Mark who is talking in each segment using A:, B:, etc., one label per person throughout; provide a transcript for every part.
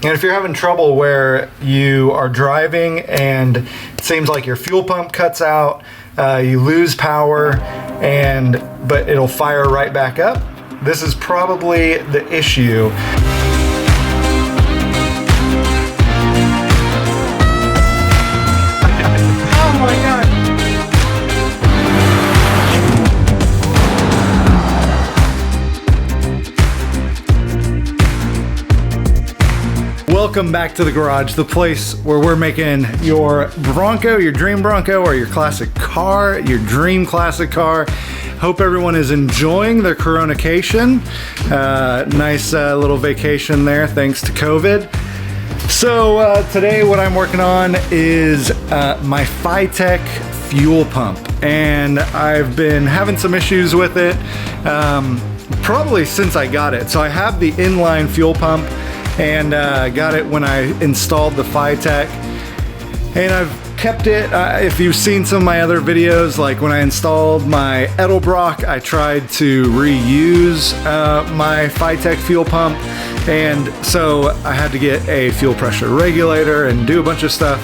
A: And if you're having trouble where you are driving and it seems like your fuel pump cuts out, you lose power, but it'll fire right back up, this is probably the issue. Oh my God. Welcome back to the garage, the place where we're making your Bronco, your dream Bronco, or your classic car, your dream classic car. Hope everyone is enjoying their Coronacation. Nice little vacation there, thanks to COVID. So today what I'm working on is my Fitech fuel pump, and I've been having some issues with it probably since I got it. So I have the inline fuel pump, and got it when I installed the Fitech, and I've kept it. If you've seen some of my other videos, like when I installed my Edelbrock, I tried to reuse my Fitech fuel pump, and so I had to get a fuel pressure regulator and do a bunch of stuff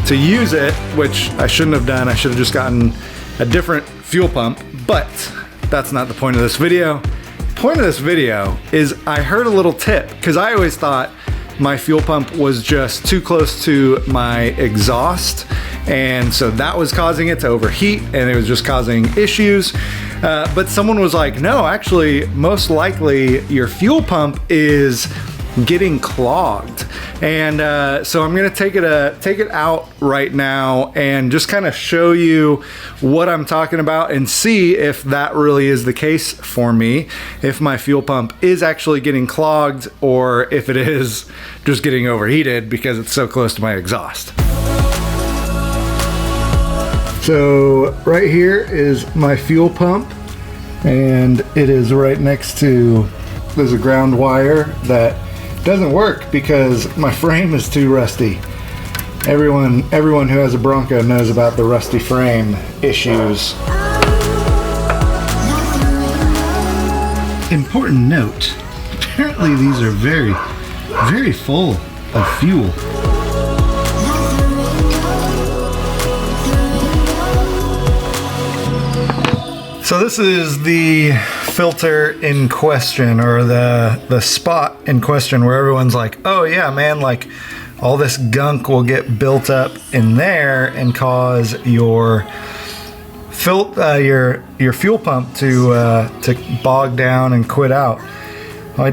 A: to use it, which I shouldn't have done. I should have just gotten a different fuel pump, but that's not the point of this video. Point of this video is I heard a little tip, because I always thought my fuel pump was just too close to my exhaust, and so that was causing it to overheat and it was just causing issues. But someone was like, no, actually most likely your fuel pump is getting clogged. And so I'm gonna take it out right now and just kind of show you what I'm talking about and see if that really is the case for me, if my fuel pump is actually getting clogged or if it is just getting overheated because it's so close to my exhaust. So right here is my fuel pump, and it is right next to, there's a ground wire that doesn't work because my frame is too rusty. Everyone who has a Bronco knows about the rusty frame issues. Important note, apparently these are very, very full of fuel. So this is the filter in question, or the spot in question, where everyone's like, oh yeah man, like all this gunk will get built up in there and cause your fuel pump to bog down and quit out. Well, I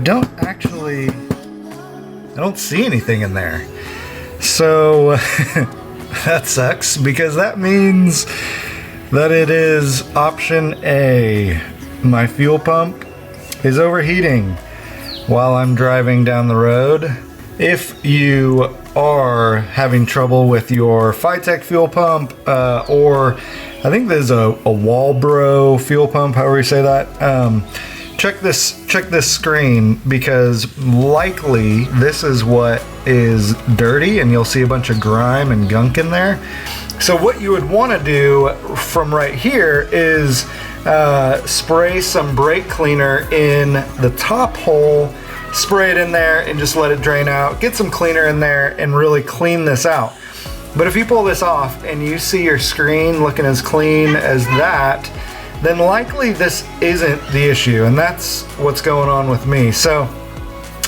A: don't see anything in there. So that sucks, because that means that it is option A. My fuel pump is overheating while I'm driving down the road. If you are having trouble with your Fitech fuel pump, or I think there's a Walbro fuel pump, however you say that, check this screen, because likely this is what is dirty and you'll see a bunch of grime and gunk in there. So what you would want to do from right here is spray some brake cleaner in the top hole, spray it in there and just let it drain out. Get some cleaner in there and really clean this out. But if you pull this off and you see your screen looking as clean as that, then likely this isn't the issue, and that's what's going on with me. So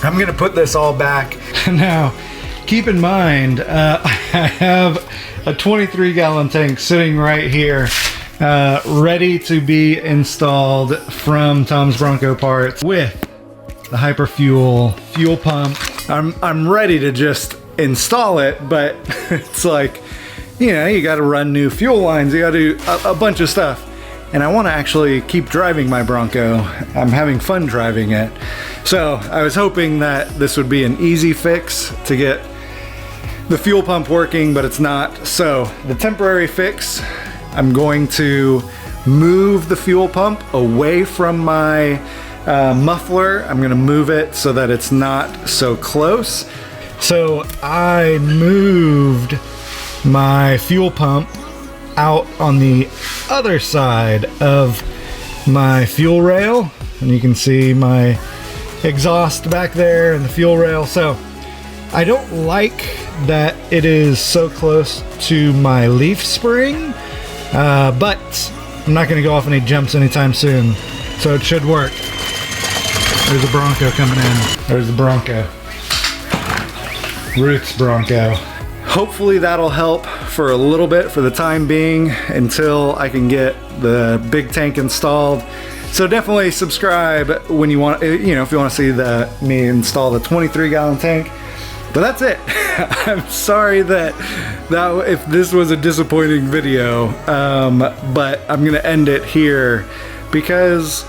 A: I'm gonna put this all back. Now, keep in mind, I have a 23-gallon tank sitting right here, ready to be installed from Tom's Bronco Parts with the Hyperfuel fuel pump. I'm ready to just install it, but it's like, you know, you got to run new fuel lines, you got to do a bunch of stuff. And I want to actually keep driving my Bronco. I'm having fun driving it. So I was hoping that this would be an easy fix to get the fuel pump working, but it's not. So the temporary fix, I'm going to move the fuel pump away from my muffler. I'm gonna move it so that it's not so close. So I moved my fuel pump out on the other side of my fuel rail, and you can see my exhaust back there and the fuel rail. So I don't like that it is so close to my leaf spring, but I'm not going to go off any jumps anytime soon, so it should work. There's a Bronco coming in. There's the Bronco. Ruth's Bronco. Hopefully that'll help for a little bit for the time being until I can get the big tank installed. So definitely subscribe when you want, if you want to see me install the 23-gallon tank. But that's it. I'm sorry that if this was a disappointing video, but I'm gonna end it here because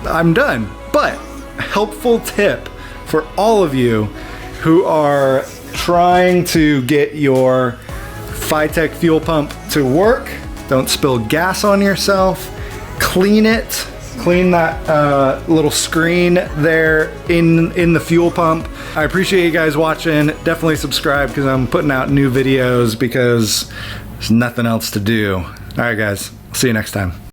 A: I'm done. But helpful tip for all of you who are trying to get your Fitech fuel pump to work: don't spill gas on yourself. Clean it. Clean that little screen there in the fuel pump. I appreciate you guys watching. Definitely subscribe because I'm putting out new videos because there's nothing else to do. All right, guys. See you next time.